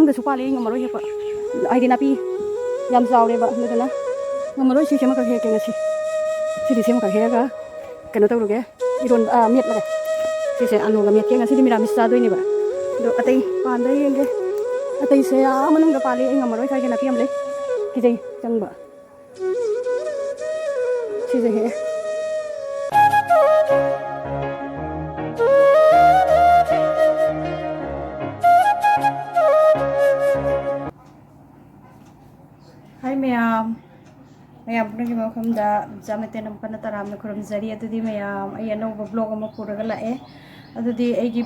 ꯃꯅꯨꯡꯗꯁꯨ ꯄꯥꯜꯂꯦ ꯑꯩ ꯉꯝꯃꯔꯣꯏ ꯍꯦꯛꯄ ꯍꯥꯏꯗꯤ ꯅꯥꯄꯤ ꯌꯥꯝ ꯆꯥꯎꯔꯦꯕ ꯑꯗꯨꯗꯨꯅ ꯉꯝꯃꯔꯣꯏ ꯁꯤ ꯁꯦꯝꯃꯈꯛ ꯍꯦꯛꯀꯦ ꯉꯁꯤ ꯁꯤꯗꯤ ꯁꯦꯝꯃꯈꯛ ꯍꯦꯛꯑꯒ ꯀꯩꯅꯣ ꯇꯧꯔꯨꯒꯦ ꯏꯔꯣꯟ ꯃꯦꯠꯂꯒ ꯁꯤꯁꯦ ꯑꯂꯨꯒ ꯃꯦꯠꯀꯦ ꯉꯁꯤꯗꯤ ꯃꯤꯔꯥꯃꯤꯁ ꯆꯥꯗꯣꯏꯅꯦꯕ ꯑꯗꯣ ꯑꯇꯩ ꯄꯥꯟꯕ꯭ꯔꯥ ꯌꯦꯡꯒꯦ ꯑꯇꯩꯁꯦ ꯃꯅꯨꯡꯗ ꯄꯥꯜꯂꯦ ꯑꯩ ꯉꯝꯃꯔꯣꯏ ꯁ꯭ꯋꯥꯏꯁꯦ ꯅꯥꯄꯤ ꯌꯥꯝ ꯂꯩ ꯀꯤꯖꯩ ꯆꯪꯕ ꯁꯤꯁꯦ ꯍꯦꯛꯑꯦ ꯍꯥꯏ ꯃꯌꯥꯝ ꯄꯨꯝꯅꯃꯛꯀꯤ ꯃꯐꯝꯗ ꯖꯥꯃꯩꯇꯩ ꯅꯝꯄꯅ ꯇꯔꯥꯝꯅ ꯈꯨꯔꯨꯝꯖꯔꯤ ꯑꯗꯨꯗꯤ ꯃꯌꯥꯝ ꯑꯩ ꯑꯅꯧꯕ ꯕ꯭ꯂꯣꯛ ꯑꯃ ꯄꯨꯔꯒ ꯂꯥꯛꯑꯦ ꯑꯗꯨꯗꯤ ꯑꯩꯒꯤ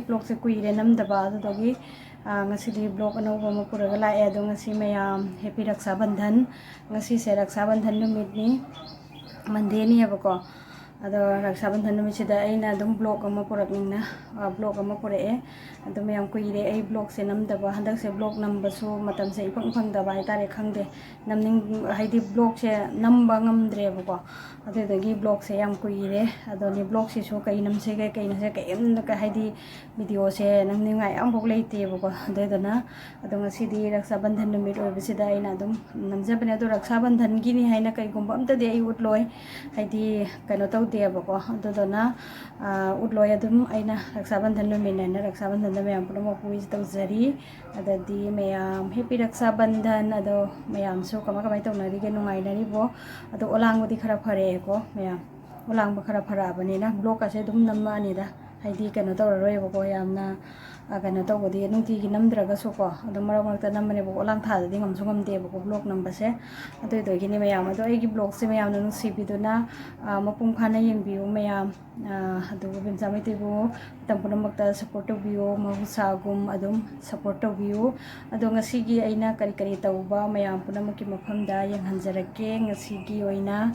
ꯕ꯭ꯂꯣꯛꯁꯦ ꯀꯨꯏꯔꯦ ꯅꯝꯗꯕ ꯑꯗꯨꯗꯒꯤ ꯉꯁꯤꯗꯤ ꯕ꯭ꯂꯣꯛ ꯑꯅꯧꯕ ꯑꯃ ꯄꯨꯔꯒ ꯂꯥꯛꯑꯦ ꯑꯗꯣ ꯉꯁꯤ ꯃꯌꯥꯝ ꯍꯦꯄꯤ ꯔꯛꯁꯥ ꯕꯟꯙꯟ ꯉꯁꯤꯁꯦ ꯔꯛꯁꯥ ꯕꯟꯙꯟ ꯅꯨꯃꯤꯠꯅꯤ ꯃꯟꯗꯦꯅꯤꯌꯦꯕꯀꯣ ꯑꯗꯣ ꯔꯛꯁꯥ ꯕꯟꯙꯟ ꯅꯨꯃꯤꯠꯁꯤꯗ ꯑꯩꯅ ꯑꯗꯨꯝ ꯕ꯭ꯂꯣꯛ ꯑꯃ ꯄꯨꯔꯛꯑꯦ ꯑꯗꯣ ꯃꯌꯥꯝ ꯀꯨꯏꯔꯦ ꯑꯩ ꯕ꯭ꯂꯣꯛꯁꯦ ꯅꯝꯗꯕ ꯍꯟꯗꯛꯁꯦ ꯕ꯭ꯂꯣꯛ ꯅꯝꯕꯁꯨ ꯃꯇꯝꯁꯦ ꯏꯐꯪ ꯐꯪꯗꯕ ꯍꯥꯏꯇꯥꯔꯦ ꯈꯪꯗꯦ ꯍꯥꯏꯗꯤ ꯕ꯭ꯂꯣꯛꯁꯦ ꯅꯝꯕ ꯉꯝꯗ꯭ꯔꯦꯕꯀꯣ ꯑꯗꯨꯗꯒꯤ ꯕ꯭ꯂꯣꯛꯁꯦ ꯌꯥꯝ ꯀꯨꯏꯔꯦ ꯑꯗꯨꯅꯤ ꯕ꯭ꯂꯣꯛꯁꯤꯁꯨ ꯀꯩ ꯅꯝꯁꯤꯒꯦ ꯀꯩꯅꯣꯁꯦ ꯀꯩꯝꯇ ꯍꯥꯏꯗꯤ ꯚꯤꯗꯤꯑꯣꯁꯦ ꯅꯝꯅꯤꯡꯉꯥꯏ ꯑꯃꯐꯥꯎ ꯂꯩꯇꯦꯕꯀꯣ ꯑꯗꯨꯗꯨꯅ ꯑꯗꯣ ꯉꯁꯤꯗꯤ ꯔꯛꯁꯥ ꯕꯟꯙꯟ ꯅꯨꯃꯤꯠ ꯑꯣꯏꯕꯁꯤꯗ ꯑꯩꯅ ꯑꯗꯨꯝ ꯅꯝꯖꯕꯅꯦ ꯑꯗꯣ ꯔꯛꯁꯥ ꯕꯟꯙꯟꯒꯤꯅꯤ ꯍꯥꯏꯅ ꯀꯩꯒꯨꯝꯕ ꯑꯝꯇꯗꯤ ꯑꯩ ꯎꯠꯂꯣꯏ ꯍꯥꯏꯗꯤ ꯀꯩꯅꯣ ꯇꯧꯗꯦꯕꯀோ ꯑꯗꯨꯗꯨꯅ ꯎꯠꯂꯣꯏ ꯑꯗꯨꯝ ꯑꯩꯅ ꯔꯛꯁꯥ ꯕꯟꯙꯟ ꯅꯨꯃꯤꯠꯅ ꯔꯛꯁꯥ ꯕꯟꯙꯟꯗ ꯃꯌꯥꯝ ꯄꯨꯝꯅꯃꯛꯄꯨ ꯋꯤꯁ ꯇꯧꯖꯔꯤ ꯑꯗꯗꯤ ꯃꯌꯥꯝ ꯍꯦꯄꯤ ꯔꯛꯁꯥ ꯕꯟꯙꯟ ꯑꯗꯣ ꯃꯌꯥꯝꯁꯨ ꯀꯃꯥꯏ ꯇꯧꯅꯔꯤꯒꯦ ꯅꯨꯡꯉꯥꯏꯅꯔꯤꯕꯣ ꯑꯗꯣ ꯑꯣꯂꯥꯡꯕꯗꯤ ꯈꯔ ꯐꯔꯛꯑꯦꯀꯣ ꯃꯌꯥꯝ ꯑꯣꯂꯥꯡꯕ ꯈꯔ ꯐꯔꯛꯑꯕꯅꯤꯅ ꯕ꯭ꯂꯣꯛꯀꯁꯦ ꯑꯗꯨꯝ ꯅꯝꯃꯛꯑꯅꯤꯗ ꯍꯥꯏꯗꯤ ꯀꯩꯅꯣ ꯇꯧꯔꯔꯣꯏꯕꯀꯣ ꯌꯥꯝꯅ ꯀꯩꯅꯣ ꯇꯧꯕꯗꯤ ꯅꯨꯡꯇꯤꯒꯤ ꯅꯝꯗ꯭ꯔꯒꯁꯨꯀꯣ ꯑꯗꯨꯝ ꯃꯔꯛ ꯃꯔꯛꯇ ꯅꯝꯕꯅꯦꯕ ꯑꯣꯂꯥꯡ ꯊꯥꯗꯗꯤ ꯉꯝꯁꯨ ꯉꯝꯗꯦꯕꯀꯣ ꯕ꯭ꯂꯣꯛ ꯅꯝꯕꯁꯦ ꯑꯗꯨꯗꯨꯒꯤꯅꯤ ꯃꯌꯥꯝ ꯑꯗꯣ ꯑꯩꯒꯤ ꯕ꯭ꯂꯣꯛꯁꯦ ꯃꯌꯥꯝꯅ ꯅꯨꯡꯁꯤꯕꯤꯗꯨꯅ ꯃꯄꯨꯡ ꯐꯥꯅ ꯌꯦꯡꯕꯤꯌꯨ ꯃꯌꯥꯝ ꯑꯗꯨꯒ ꯕꯦꯝꯆꯥ ꯃꯩꯇꯩꯕꯨ ꯃꯇꯝ ꯄꯨꯝꯅꯃꯛꯇ ꯁꯞꯄꯣꯔꯠ ꯇꯧꯕꯤꯌꯨ ꯃꯍꯧꯁꯥꯒꯨꯝ ꯑꯗꯨം ꯁꯞꯄꯣꯔꯠ ꯇꯧꯕꯤꯌꯨ ꯑꯗꯣ ꯉꯁꯤꯒꯤ ꯑꯩꯅ ꯀꯔꯤ ꯇꯧꯕ ꯃꯌꯥꯝ ꯄꯨꯝꯅꯃꯛꯀꯤ ꯃꯐꯝꯗ ꯌꯦꯡꯍꯟꯖꯔꯛꯀꯦ ꯉꯁꯤꯒꯤ ꯑꯣꯏꯅ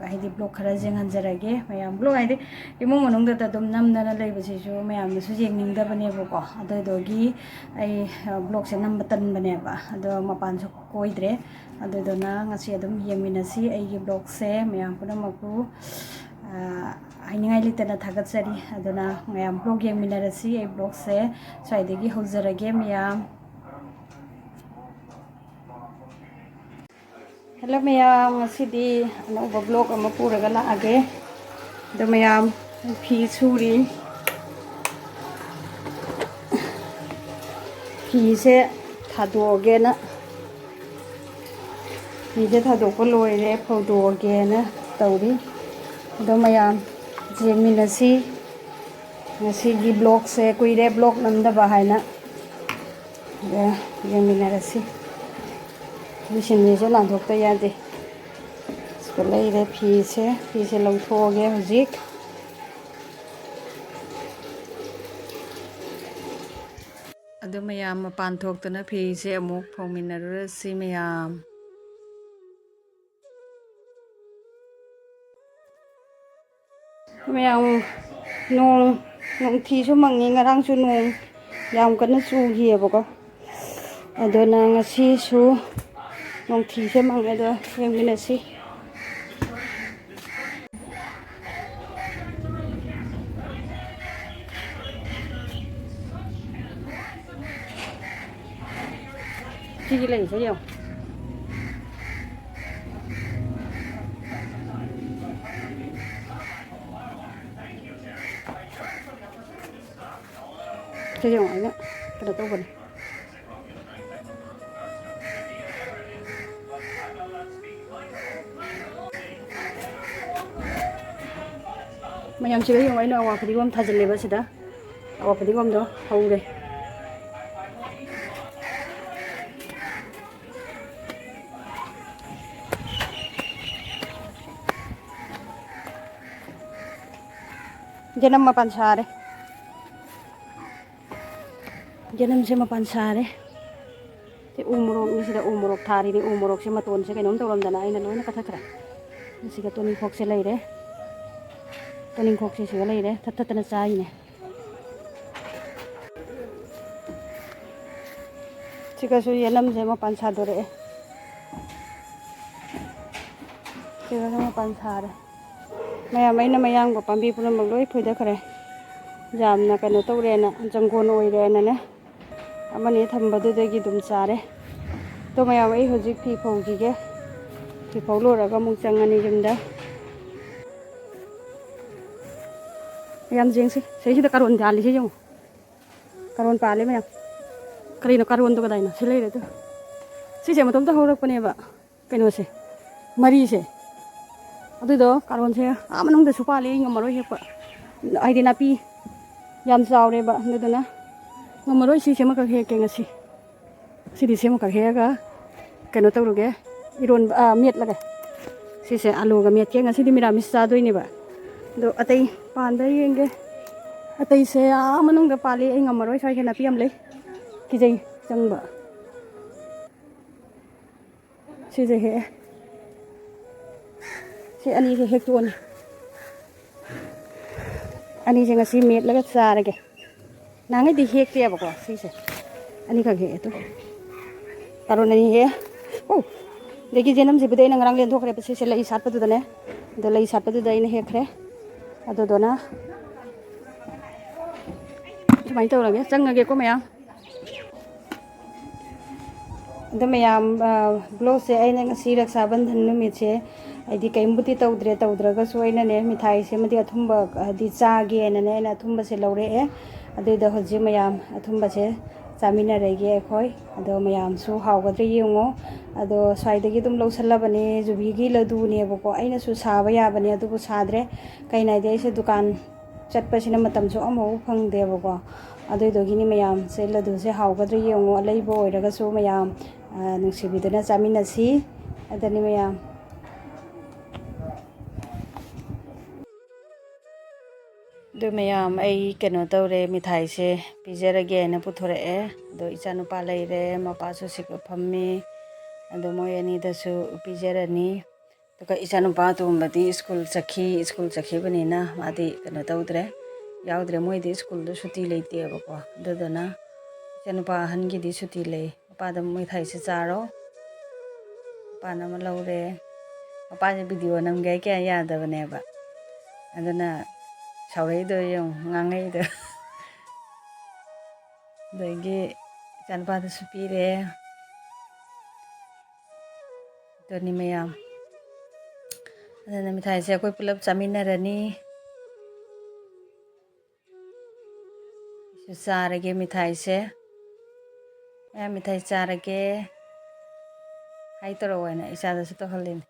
ꯍꯥꯏꯗꯤ ꯕ꯭ꯂꯣꯛ ꯈꯔ ꯌꯦꯡꯍꯟꯖꯔꯒꯦ ꯃꯌꯥꯝ ꯕ꯭ꯂꯣꯛ ꯍꯥꯏꯗꯤ ꯏꯃꯨꯡ ꯃꯅꯨꯡꯗ ꯑꯗꯨꯝ ꯅꯝꯗꯅ ꯂꯩꯕꯁꯤꯁꯨ ꯃꯌꯥꯝꯅꯁꯨ ꯌꯦꯡꯅꯤꯡꯗꯕꯅꯦꯕꯀꯣ ꯑꯗꯨꯗꯨꯒꯤ ꯑꯩ ꯕ꯭ꯂꯣꯛꯁꯦ ꯅꯝꯕ ꯇꯟꯕꯅꯦꯕ ꯑꯗꯣ ꯃꯄꯥꯟꯁꯨ ꯀꯣꯏꯗ꯭ꯔꯦ ꯑꯗꯨꯗꯨꯅ ꯉꯁꯤ ꯑꯗꯨꯝ ꯌꯦꯡꯃꯤꯟꯅꯁꯤ ꯑꯩꯒꯤ ꯕ꯭ꯂꯣꯛꯁꯦ ꯃꯌꯥꯝ ꯄꯨꯝꯅꯃꯛꯄꯨ ꯍꯥꯏꯅꯤꯡꯉꯥꯏ ꯂꯩꯇꯅ ꯊꯥꯒꯠꯆꯔꯤ ꯑꯗꯨꯅ ꯃꯌꯥꯝ ꯕ꯭ꯂꯣꯛ ꯌꯦꯡꯃꯤꯟꯅꯔꯁꯤ ꯑꯩ ꯕ꯭ꯂꯣꯛꯁꯦ ꯁ꯭ꯋꯥꯏꯗꯒꯤ ꯍꯧꯖꯔꯒꯦ ꯃꯌꯥꯝ ꯍꯦꯜꯂꯣ ꯃꯌꯥꯝ ꯉꯁꯤꯗꯤ ꯑꯅꯧꯕ ꯕ꯭ꯂꯣꯛ ꯑꯃ ꯄꯨꯔꯒ ꯂꯥꯛꯑꯒꯦ ꯑꯗꯣ ꯃꯌꯥꯝ ꯐꯤ ꯁꯨꯔꯤ ꯐꯤꯁꯦ ꯊꯥꯗꯣꯛꯑꯒꯦꯅ ꯐꯤꯁꯦ ꯊꯥꯗꯣꯛꯄ ꯂꯣꯏꯔꯦ ꯐꯧꯗꯣꯛꯑꯒꯦꯅ ꯇꯧꯔꯤ ꯑꯗꯣ ꯃꯌꯥꯝ ꯌꯦꯡꯃꯤꯟꯅꯁꯤ ꯉꯁꯤꯒꯤ ꯕ꯭ꯂꯣꯛꯁꯦ ꯀꯨꯏꯔꯦ ꯕ꯭ꯂꯣꯛ ꯅꯝꯗꯕ ꯍꯥꯏꯅ ꯌꯦꯡꯃꯤꯟꯅꯔꯁꯤ ꯃꯦꯆꯤꯟꯁꯤꯁꯨ ꯅꯥꯟꯊꯣꯛꯇ ꯌꯥꯗꯦ ꯁꯤꯗ ꯂꯩꯔꯦ ꯐꯤꯁꯦ ꯂꯧꯊꯣꯛꯑꯒꯦ ꯍꯧꯖꯤꯛ ꯑꯗꯨ ꯃꯌꯥꯝ ꯃꯄꯥꯟ ꯊꯣꯛꯇꯅ ꯐꯤꯁꯦ ꯑꯃꯨꯛ ꯐꯧꯃꯤꯟꯅꯔꯨꯔꯁꯤ ꯃꯌꯥꯝ ꯅꯣꯡꯊꯤꯁꯨ ꯃꯪꯉꯤ ꯉꯔꯥꯡꯁꯨ ꯅꯣꯡ ꯌꯥꯝ ꯀꯟꯅ ꯆꯨꯈꯤꯑꯕꯀꯣ ꯑꯗꯨꯅ ꯉꯁꯤꯁꯨ ꯅꯣꯡꯊꯤꯁꯦ ꯃꯪꯉꯦ ꯑꯗꯣ ꯌꯦꯡꯃꯤꯟꯅꯁꯤ ꯁꯤꯒꯤ ꯂꯩꯁꯦ ꯌꯦꯡꯉꯣ ꯁꯤ ꯌꯦꯡꯉꯣ ꯑꯩꯅ ꯀꯩꯅꯣ ꯇꯧꯕꯅꯦ ꯃꯌꯥꯝꯁꯤꯒ ꯌꯦꯡꯉꯣ ꯑꯩꯅ ꯑꯋꯥ ꯐꯗꯤꯒꯣꯝ ꯊꯥꯖꯤꯜꯂꯦꯕ ꯁꯤꯗ ꯑꯋꯥ ꯐꯗꯤꯒꯣꯝꯗꯣ ꯍꯧꯔꯦ ꯌꯦꯅꯝ ꯃꯄꯥꯟ ꯁꯥꯔꯦ ꯌꯦꯅꯝꯁꯦ ꯃꯄꯥꯟ ꯁꯥꯔꯦ ꯎ ꯃꯣꯔꯣꯛꯅꯤ ꯁꯤꯗ ꯎ ꯃꯣꯔꯣꯛ ꯊꯥꯔꯤꯅꯤ ꯎ ꯃꯣꯔꯣꯛꯁꯦ ꯃꯇꯣꯟꯁꯦ ꯀꯩꯅꯣꯝ ꯇꯧꯔꯝꯗꯅ ꯑꯩꯅ ꯂꯣꯏꯅ ꯀꯛꯊꯠꯈ꯭ꯔꯦ ꯁꯤꯒ ꯇꯣꯅꯤꯡꯈꯣꯛꯁꯦ ꯂꯩꯔꯦ ꯇꯣꯅꯤꯡꯈꯣꯛꯁꯦ ꯁꯤꯒ ꯂꯩꯔꯦ ꯊꯠꯇꯅ ꯆꯥꯏꯅꯦ ꯁꯤꯒꯁꯨ ꯌꯦꯅꯝꯁꯦ ꯃꯄꯥꯟ ꯁꯥꯗꯣꯔꯛꯑꯦ ꯁꯤꯒꯁꯨ ꯃꯄꯥꯟ ꯁꯥꯔꯦ ꯃꯌꯥꯝ ꯑꯩꯅ ꯃꯌꯥꯡꯕ ꯄꯥꯝꯕꯤ ꯄꯨꯝꯅꯃꯛ ꯂꯣꯏ ꯐꯣꯏꯗꯠꯈ꯭ꯔꯦ ꯌꯥꯝꯅ ꯀꯩꯅꯣ ꯇꯧꯔꯦꯅ ꯖꯪꯒꯣꯟ ꯑꯣꯏꯔꯦꯅꯅꯦ ꯑꯃꯅꯤ ꯊꯝꯕꯗꯨꯗꯒꯤ ꯑꯗꯨꯝ ꯆꯥꯔꯦ ꯑꯗꯣ ꯃꯌꯥꯝ ꯑꯩ ꯍꯧꯖꯤꯛ ꯐꯤ ꯐꯧꯈꯤꯒꯦ ꯐꯤ ꯐꯧ ꯂꯣꯏꯔꯒ ꯑꯃꯨꯛ ꯆꯪꯉꯅꯤ ꯌꯨꯝꯗ ꯌꯥꯝ ꯌꯦꯡꯁꯤ ꯁꯤꯁꯤꯗ ꯀꯥꯔꯣꯟ ꯌꯥꯜꯂꯤꯁꯦ ꯌꯦꯡꯉꯨ ꯀꯥꯔꯣꯟ ꯄꯥꯜꯂꯦ ꯃꯌꯥꯝ ꯀꯔꯤꯅꯣ ꯀꯥꯔꯣꯟꯗꯣ ꯀꯗꯥꯏꯅꯣ ꯁꯤ ꯂꯩꯔꯦ ꯑꯗꯨ ꯁꯤꯁꯦ ꯃꯇꯣꯝꯇ ꯍꯧꯔꯛꯄꯅꯦꯕ ꯀꯩꯅꯣꯁꯦ ꯃꯔꯤꯁꯦ ꯑꯗꯨꯗꯣ ꯀꯥꯔꯣꯟꯁꯦ ꯃꯅꯨꯡꯗꯁꯨ ꯄꯥꯜꯂꯦ ꯑꯩ ꯉꯝꯃꯔꯣꯏ ꯍꯦꯛꯄ ꯍꯥꯏꯗꯤ ꯅꯥꯄꯤ ꯌꯥꯝ ꯆꯥꯎꯔꯦꯕ ꯑꯗꯨꯗꯨꯅ ꯉꯝꯃꯔꯣꯏ ꯁꯤ ꯁꯦꯝꯃꯈꯛ ꯍꯦꯛꯀꯦ ꯉꯁꯤ ꯁꯤꯗꯤ ꯁꯦꯝꯃꯈꯛ ꯍꯦꯛꯑꯒ ꯀꯩꯅꯣ ꯇꯧꯔꯨꯒꯦ ꯏꯔꯣꯟꯕ ꯃꯦꯠꯂꯒ ꯁꯤꯁꯦ ꯑꯂꯨꯒ ꯃꯦꯠꯀꯦ ꯉꯁꯤꯗꯤ ꯃꯤꯔꯥꯃꯤꯁ ꯆꯥꯗꯣꯏꯅꯦꯕ ꯑꯗꯣ ꯑꯇꯩ ꯄꯥꯟꯕ ꯌꯦꯡꯒꯦ ꯑꯇꯩꯁꯦ ꯃꯅꯨꯡꯗ ꯄꯥꯜꯂꯤ ꯑꯩ ꯉꯝꯃꯔꯣꯏ ꯁ꯭ꯋꯥꯏꯁꯦ ꯅꯥꯄꯤ ꯌꯥꯝ ꯂꯩ ꯀꯤꯖꯩ ꯆꯪꯕ ꯁꯤꯁꯦ ꯍꯦꯛꯑꯦ ꯁꯤ ꯑꯅꯤꯁꯦ ꯍꯦꯛꯇꯣꯛꯑꯅꯤ ꯑꯅꯤꯁꯦ ꯉꯁꯤ ꯃꯦꯠꯂꯒ ꯆꯥꯔꯒꯦ ꯅꯍꯥꯟꯉꯩꯗꯤ ꯍꯦꯛꯇꯦꯕꯀꯣ ꯁꯤꯁꯦ ꯑꯅꯤꯈꯛ ꯍꯦꯛꯑꯦ ꯑꯗꯣ ꯀꯥꯔꯣꯟ ꯑꯅꯤ ꯍꯦꯛꯑꯦ ꯑꯗꯒꯤ ꯖꯦꯅꯝꯁꯤꯕꯨꯗꯤ ꯑꯩꯅ ꯉꯔꯥꯡ ꯂꯦꯟꯊꯣꯛꯈ꯭ꯔꯦꯕ ꯁꯤꯁꯦ ꯂꯩ ꯁꯥꯠꯄꯗꯨꯗꯅꯦ ꯑꯗꯣ ꯂꯩ ꯁꯥꯠꯄꯗꯨꯗ ꯑꯩꯅ ꯍꯦꯛꯈ꯭ꯔꯦ ꯑꯗꯨꯗꯨꯅ ꯁꯨꯃꯥꯏꯅ ꯇꯧꯔꯒꯦ ꯆꯪꯉꯒꯦꯀꯣ ꯃꯌꯥꯝ ꯑꯗꯣ ꯃꯌꯥꯝ ꯕ꯭ꯂꯣꯛꯁꯦ ꯑꯩꯅ ꯉꯁꯤ ꯔꯛꯁꯥꯕꯟꯙꯟ ꯅꯨꯃꯤꯠꯁꯦ ꯍꯥꯏꯗꯤ ꯀꯔꯤꯝꯕꯨꯗꯤ ꯇꯧꯗ꯭ꯔꯒꯁꯨ ꯑꯩꯅꯅꯦ ꯃꯤꯊꯥꯏꯁꯦ ꯑꯃꯗꯤ ꯑꯊꯨꯝꯕ ꯍꯥꯏꯗꯤ ꯆꯥꯒꯦꯅꯅꯦ ꯑꯩꯅ ꯑꯊꯨꯝꯕꯁꯦ ꯂꯧꯔꯛꯑꯦ ꯑꯗꯨꯏꯗ ꯍꯧꯖꯤꯛ ꯃꯌꯥꯝ ꯑꯊꯨꯝꯕꯁꯦ ꯆꯥꯃꯤꯟꯅꯔꯒꯦ ꯑꯩꯈꯣꯏ ꯑꯗꯣ ꯃꯌꯥꯝꯁꯨ ꯍꯥꯎꯒꯗ꯭ꯔꯥ ꯌꯦꯡꯉꯣ ꯑꯗꯣ ꯁ꯭ꯋꯥꯏꯗꯒꯤ ꯑꯗꯨꯝ ꯂꯧꯁꯜꯂꯕꯅꯦ ꯖꯨꯕꯤꯒꯤ ꯂꯗꯨꯅꯦꯕꯀꯣ ꯑꯩꯅꯁꯨ ꯁꯥꯕ ꯌꯥꯕꯅꯦ ꯑꯗꯨꯕꯨ ꯁꯥꯗ꯭ꯔꯦ ꯀꯩꯅꯣ ꯍꯥꯏꯗꯤ ꯑꯩꯁꯦ ꯗꯨꯀꯥꯟ ꯆꯠꯄꯁꯤꯅ ꯃꯇꯝꯁꯨ ꯑꯃꯐꯥꯎ ꯐꯪꯗꯦꯕꯀꯣ ꯑꯗꯨꯏꯗꯨꯒꯤꯅꯤ ꯃꯌꯥꯝꯁꯦ ꯂꯗꯨꯁꯦ ꯍꯥꯎꯒꯗ꯭ꯔꯥ ꯌꯦꯡꯉꯣ ꯑꯂꯩꯕ ꯑꯣꯏꯔꯒꯁꯨ ꯃꯌꯥꯝ ꯅꯨꯡꯁꯤꯕꯤꯗꯨꯅ ꯆꯥꯃꯤꯟꯅꯁꯤ ꯑꯗꯨꯅꯤ ꯃꯌꯥꯝ ꯑꯗꯨ ꯃꯌꯥꯝ ꯑꯩ ꯀꯩꯅꯣ ꯇꯧꯔꯦ ꯃꯤꯊꯥꯏꯁꯦ ꯄꯤꯖꯔꯒꯦꯅ ꯄꯨꯊꯣꯔꯛꯑꯦ ꯑꯗꯣ ꯏꯆꯥꯅꯨꯄꯥ ꯂꯩꯔꯦ ꯃꯄꯥꯁꯨ ꯁꯤꯒ ꯐꯝꯃꯤ ꯑꯗꯣ ꯃꯣꯏ ꯑꯅꯤꯗꯁꯨ ꯄꯤꯖꯔꯅꯤ ꯑꯗꯨꯒ ꯏꯆꯥꯅꯨꯄꯥ ꯑꯇꯣꯝꯕꯗꯤ ꯁ꯭ꯀꯨꯜ ꯆꯠꯈꯤꯕꯅꯤꯅ ꯃꯥꯗꯤ ꯀꯩꯅꯣ ꯇꯧꯗ꯭ꯔꯦ ꯌꯥꯎꯗ꯭ꯔꯦ ꯃꯣꯏꯗꯤ ꯁ꯭ꯀꯨꯜꯗꯣ ꯁꯨꯇꯤ ꯂꯩꯇꯦꯕꯀꯣ ꯑꯗꯨꯗꯨꯅ ꯏꯆꯥꯅꯨꯄꯥ ꯑꯍꯟꯒꯤꯗꯤ ꯁꯨꯇꯤ ꯂꯩ ꯃꯄꯥꯗ ꯃꯤꯊꯥꯏꯁꯦ ꯆꯥꯔꯣ ꯃꯄꯥꯅ ꯑꯃ ꯂꯧꯔꯦ ꯃꯄꯥꯁꯦ ꯚꯤꯗꯤꯑꯣ ꯅꯝꯒꯦ ꯀꯌꯥ ꯌꯥꯗꯕꯅꯦꯕ ꯑꯗꯨꯅ ꯁꯥꯎꯔꯛꯏꯗꯣ ꯌꯦꯡꯉꯨ ꯉꯥꯡꯉꯛꯏꯗꯣ ꯑꯗꯒꯤ ꯏꯆꯥꯅꯨꯄꯥꯗꯁꯨ ꯄꯤꯔꯦ ꯑꯗꯨꯅꯤ ꯃꯌꯥꯝ ꯑꯗꯨꯅ ꯃꯤꯊꯥꯏꯁꯦ ꯑꯩꯈꯣꯏ ꯄꯨꯂꯞ ꯆꯥꯃꯤꯟꯅꯔꯅꯤ ꯆꯥꯔꯒꯦ ꯃꯤꯊꯥꯏꯁꯦ ꯃꯌꯥꯝ ꯃꯤꯊꯥꯏ ꯆꯥꯔꯒꯦ ꯍꯥꯏ ꯇꯧꯔꯛꯑꯣ ꯍꯥꯏꯅ ꯏꯆꯥꯗꯁꯨ ꯇꯧꯍꯜꯂꯤꯅꯦ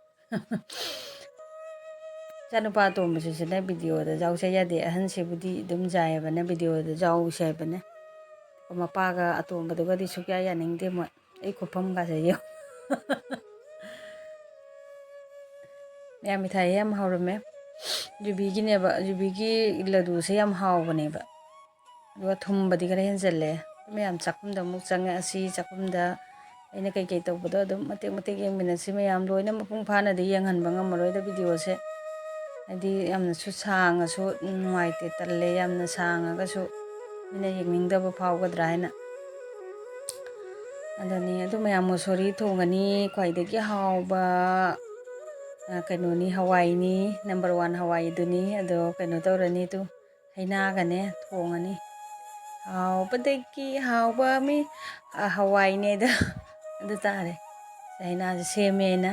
ꯏꯆꯥꯅꯨꯄꯥ ꯑꯇꯣꯝꯕꯁꯤꯁꯨꯅꯦ ꯚꯤꯗꯤꯑꯣꯗ ꯌꯥꯎꯖ ꯌꯥꯗꯦ ꯑꯍꯟꯁꯤꯕꯨꯗꯤ ꯑꯗꯨꯝ ꯌꯥꯏꯑꯕꯅꯦ ꯚꯤꯗꯤꯑꯣꯗ ꯌꯥꯎꯁꯦ ꯍꯥꯏꯕꯅꯦ ꯃꯄꯥꯒ ꯑꯇꯣꯝꯕꯗꯨꯒꯗꯤ ꯁꯨꯛꯌꯥ ꯌꯥꯅꯤꯡꯗꯦ ꯃꯣꯏ ꯑꯩ ꯈꯨꯐꯝꯒꯥꯁꯦ ꯌꯦꯡꯉꯨ ꯃꯌꯥꯝ ꯃꯤꯊꯥꯏ ꯌꯥꯝ ꯍꯥꯎꯔꯝꯃꯦ ꯌꯨꯕꯤꯒꯤꯅꯦꯕ ꯌꯨꯕꯤꯒꯤ ꯂꯗꯨꯁꯦ ꯌꯥꯝ ꯍꯥꯎꯕꯅꯦꯕ ꯑꯗꯨꯒ ꯊꯨꯝꯕꯗꯤ ꯈꯔ ꯍꯦꯟꯖꯜꯂꯦ ꯃꯌꯥꯝ ꯆꯥꯛꯈꯨꯝꯗ ꯑꯃꯨꯛ ꯆꯪꯉꯛꯑꯁꯤ ꯆꯥꯛꯈꯨꯝꯗ ꯑꯩꯅ ꯀꯩꯀꯩ ꯇꯧꯕꯗꯣ ꯑꯗꯨꯝ ꯃꯇꯦꯛ ꯃꯇꯦꯛ ꯌꯦꯡꯃꯤꯟꯅꯁꯤ ꯃꯌꯥꯝ ꯂꯣꯏꯅ ꯃꯄꯨꯡ ꯐꯥꯅꯗꯤ ꯌꯦꯡꯍꯟꯕ ꯉꯝꯃꯔꯣꯏꯗ ꯚꯤꯗꯤꯑꯣꯁꯦ ꯍꯥꯏꯗꯤ ꯌꯥꯝꯅꯁꯨ ꯁꯥꯡꯉꯁꯨ ꯅꯨꯡꯉꯥꯏꯇꯦ ꯇꯜꯂꯦ ꯌꯥꯝꯅ ꯁꯥꯡꯉꯒꯁꯨ ꯃꯤꯅ ꯌꯦꯡꯅꯤꯡꯗꯕ ꯐꯥꯎꯒꯗ꯭ꯔꯥ ꯍꯥꯏꯅ ꯑꯗꯨꯅꯤ ꯑꯗꯨ ꯃꯌꯥꯝ ꯃꯨꯁꯣꯔꯤ ꯊꯣꯡꯉꯅꯤ ꯈ꯭ꯋꯥꯏꯗꯒꯤ ꯍꯥꯎꯕ ꯀꯩꯅꯣꯅꯤ ꯍꯋꯥꯏꯅꯤ ꯅꯝꯕꯔ 1 ꯍꯋꯥꯏꯗꯨꯅꯤ ꯑꯗꯣ ꯀꯩꯅꯣ ꯇꯧꯔꯅꯤ ꯑꯗꯨ ꯍꯩꯅꯥꯒꯅꯦ ꯊꯣꯡꯉꯅꯤ ꯍꯥꯎꯕꯗꯒꯤ ꯍꯥꯎꯕ ꯃꯤ ꯍꯋꯥꯏꯅꯦꯗ ꯑꯗꯨ ꯇꯥꯔꯦ ꯍꯩꯅꯥꯁꯦ ꯁꯦꯝꯃꯦ ꯑꯩꯅ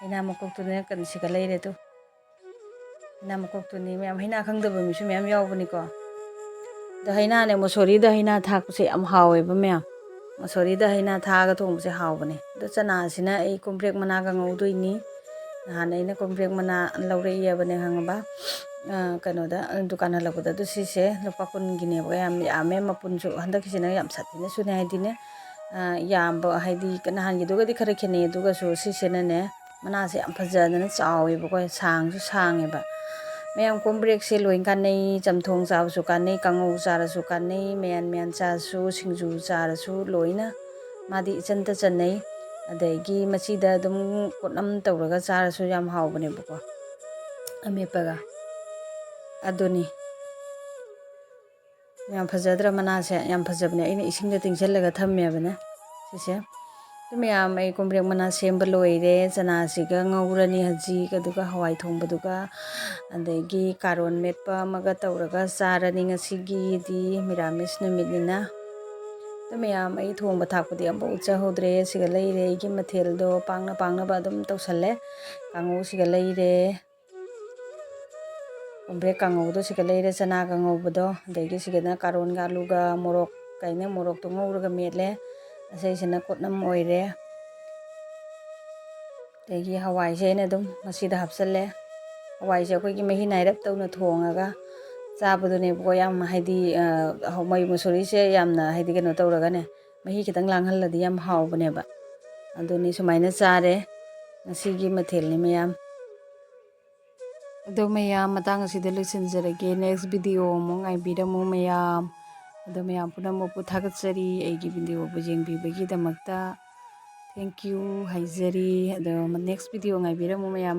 ꯍꯩꯅꯥ ꯃꯀꯣꯛꯇꯨꯅ ꯀꯟꯁꯤꯒ ꯂꯩꯔꯦ ꯑꯗꯨ ꯍꯩꯅꯥ ꯃꯀꯣꯛꯇꯨꯅꯤ ꯃꯌꯥꯝ ꯍꯩꯅꯥ ꯈꯪꯗꯕ ꯃꯤꯁꯨ ꯃꯌꯥꯝ ꯌꯥꯎꯕꯅꯤꯀꯣ ꯑꯗꯣ ꯍꯩꯅꯥꯅꯦ ꯃꯨꯁꯣꯔꯤꯗ ꯍꯩꯅꯥ ꯊꯥꯛꯄꯁꯦ ꯌꯥꯝ ꯍꯥꯎꯋꯦꯕ ꯃꯌꯥꯝ ꯃꯨꯁꯣꯔꯤꯗ ꯍꯩꯅꯥ ꯊꯥꯛꯑꯒ ꯊꯣꯡꯕꯁꯦ ꯍꯥꯎꯕꯅꯦ ꯑꯗꯣ ꯆꯅꯥꯁꯤꯅ ꯑꯩ ꯀꯣꯝꯄ꯭ꯔꯦꯛ ꯃꯅꯥꯒ ꯉꯧꯗꯣꯏꯅꯤ ꯅꯍꯥꯟ ꯑꯩꯅ ꯀꯣꯝꯄ꯭ꯔꯦꯛ ꯃꯅꯥ ꯂꯧꯔꯛꯏꯕꯅꯦ ꯈꯪꯉꯕ ꯀꯩꯅꯣꯗ ꯗꯨꯀꯥꯟ ꯍꯜꯂꯛꯄꯗ ꯑꯗꯨ ꯁꯤꯁꯦ ꯂꯨꯄꯥ 10ꯒꯤꯅꯦꯕ ꯌꯥꯝ ꯌꯥꯝꯃꯦ ꯃꯄꯨꯟꯁꯨ ꯍꯟꯗꯛꯀꯤꯁꯤꯅ ꯌꯥꯝ ꯁꯥꯊꯤꯅꯁꯨꯅꯦ ꯍꯥꯏꯗꯤꯅꯦ ꯌꯥꯝꯕ ꯍꯥꯏꯗꯤ ꯅꯍꯥꯟꯒꯤꯗꯨꯒꯗꯤ ꯈꯔ ꯈꯦꯠꯅꯩ ꯑꯗꯨꯒꯁꯨ ꯁꯤꯁꯤꯅꯅꯦ ꯃꯅꯥꯁꯦ ꯌꯥꯝ ꯐꯖꯗꯅ ꯆꯥꯎꯋꯦꯕꯀꯣ ꯁꯥꯡꯁꯨ ꯁꯥꯡꯉꯦꯕ ꯃꯌꯥꯝ ꯀꯣꯝꯄ꯭ꯔꯦꯛꯁꯦ ꯂꯣꯏ ꯀꯥꯟꯅꯩ ꯆꯝꯊꯣꯡ ꯆꯥꯕꯁꯨ ꯀꯥꯟꯅꯩ ꯀꯥꯡꯉꯧ ꯆꯥꯔꯁꯨ ꯀꯥꯟꯅꯩ ꯃꯌꯥꯟ ꯆꯥꯔꯁꯨ ꯁꯤꯡꯖꯨ ꯆꯥꯔꯁꯨ ꯂꯣꯏꯅ ꯃꯥꯗꯤ ꯏꯆꯟꯇ ꯆꯟꯅꯩ ꯑꯗꯒꯤ ꯃꯆꯤꯗ ꯑꯗꯨꯝ ꯀꯣꯠꯅꯝ ꯇꯧꯔꯒ ꯆꯥꯔꯁꯨ ꯌꯥꯝ ꯍꯥꯎꯕꯅꯦꯕꯀꯣ ꯑꯃꯦꯠꯄꯒ ꯑꯗꯨꯅꯤ ꯌꯥꯝ ꯐꯖꯗ꯭ꯔꯥ ꯃꯅꯥꯁꯦ ꯌꯥꯝ ꯐꯖꯕꯅꯦ ꯑꯩꯅ ꯏꯁꯤꯡꯗ ꯇꯤꯡꯁꯤꯜꯂꯒ ꯊꯝꯃꯦꯕꯅꯦ ꯁꯤꯁꯦ ꯑꯗꯨ ꯃꯌꯥꯝ ꯑꯩ ꯀꯣꯝꯄ꯭ꯔꯦꯛ ꯃꯅꯥ ꯁꯦꯝꯕ ꯂꯣꯏꯔꯦ ꯆꯅꯥꯁꯤꯒ ꯉꯧꯔꯅꯤ ꯍꯧꯖꯤꯛ ꯑꯗꯨꯒ ꯍꯋꯥꯏ ꯊꯣꯡꯕꯗꯨꯒ ꯑꯗꯒꯤ ꯀꯥꯔꯣꯟ ꯃꯦꯠꯄ ꯑꯃꯒ ꯇꯧꯔꯒ ꯆꯥꯔꯅꯤ ꯉꯁꯤꯒꯤꯗꯤ ꯃꯤꯔꯥꯃꯤꯁ ꯅꯨꯃꯤꯠꯅꯤꯅ ꯑꯗꯣ ꯃꯌꯥꯝ ꯑꯩ ꯊꯣꯡꯕ ꯊꯥꯛꯄꯗꯤ ꯑꯃꯐꯥꯎ ꯎꯠꯆꯍꯧꯗ꯭ꯔꯦ ꯁꯤꯒ ꯂꯩꯔꯦ ꯑꯩꯒꯤ ꯃꯊꯦꯜꯗꯣ ꯄꯥꯡꯅꯕ ꯑꯗꯨꯝ ꯇꯧꯁꯜꯂꯦ ꯀꯥꯡꯉꯧꯁꯤꯒ ꯂꯩꯔꯦ ꯀꯣꯝꯕ꯭ꯔꯦꯛ ꯀꯥꯡꯉꯧꯗꯣ ꯁꯤꯒ ꯂꯩꯔꯦ ꯆꯅꯥꯒ ꯉꯧꯕꯗꯣ ꯑꯗꯒꯤ ꯁꯤꯒꯅ ꯀꯥꯔꯣꯟꯒ ꯑꯂꯨꯒ ꯃꯣꯔꯣꯛ ꯀꯩꯅ ꯃꯣꯔꯣꯛꯇꯣ ꯉꯧꯔꯒ ꯃꯦꯠꯂꯦ ꯑꯁꯤꯁꯤꯅ ꯀꯣꯠꯅꯝ ꯑꯣꯏꯔꯦ ꯑꯗꯒꯤ ꯍꯋꯥꯏꯁꯦ ꯑꯩꯅ ꯑꯗꯨꯝ ꯃꯁꯤꯗ ꯍꯥꯞꯆꯜꯂꯦ ꯍꯋꯥꯏꯁꯦ ꯑꯩꯈꯣꯏꯒꯤ ꯃꯍꯤ ꯅꯥꯏꯔꯞ ꯇꯧꯅ ꯊꯣꯡꯉꯒ ꯆꯥꯕꯗꯨꯅꯦꯕꯀꯣ ꯌꯥꯝ ꯍꯥꯏꯗꯤ ꯃꯣꯏ ꯃꯨꯁꯣꯔꯤꯁꯦ ꯌꯥꯝꯅ ꯍꯥꯏꯗꯤ ꯀꯩꯅꯣ ꯇꯧꯔꯒꯅꯦ ꯃꯍꯤ ꯈꯤꯇꯪ ꯂꯥꯡꯍꯜꯂꯗꯤ ꯌꯥꯝ ꯍꯥꯎꯕꯅꯦꯕ ꯑꯗꯨꯅꯤ ꯁꯨꯃꯥꯏꯅ ꯆꯥꯔꯦ ꯉꯁꯤꯒꯤ ꯃꯊꯦꯜꯅꯤ ꯃꯌꯥꯝ ꯑꯗꯣ ꯃꯌꯥꯝ ꯃꯇꯥꯡ ꯑꯁꯤꯗ ꯂꯣꯏꯁꯤꯟꯖꯔꯒꯦ ꯅꯦꯛꯁ ꯚꯤꯗꯤꯑꯣ ꯑꯃꯨꯛ ꯉꯥꯏꯕꯤꯔꯝꯃꯨ ꯃꯌꯥꯝ ꯑꯗꯣ ꯃꯌꯥꯝ ꯄꯨꯝꯅꯃꯛꯄꯨ ꯊꯥꯒꯠꯆꯔꯤ ꯑꯩꯒꯤ ꯚꯤꯗꯤꯑꯣꯕꯨ ꯌꯦꯡꯕꯤꯕꯒꯤꯗꯃꯛꯇ ꯊꯦꯡꯛ ꯌꯨ ꯍꯥꯏꯖꯔꯤ ꯑꯗꯣ ꯅꯦꯛꯁ ꯚꯤꯗꯤꯑꯣ ꯉꯥꯏꯕꯤꯔꯝꯃꯨ ꯃꯌꯥꯝ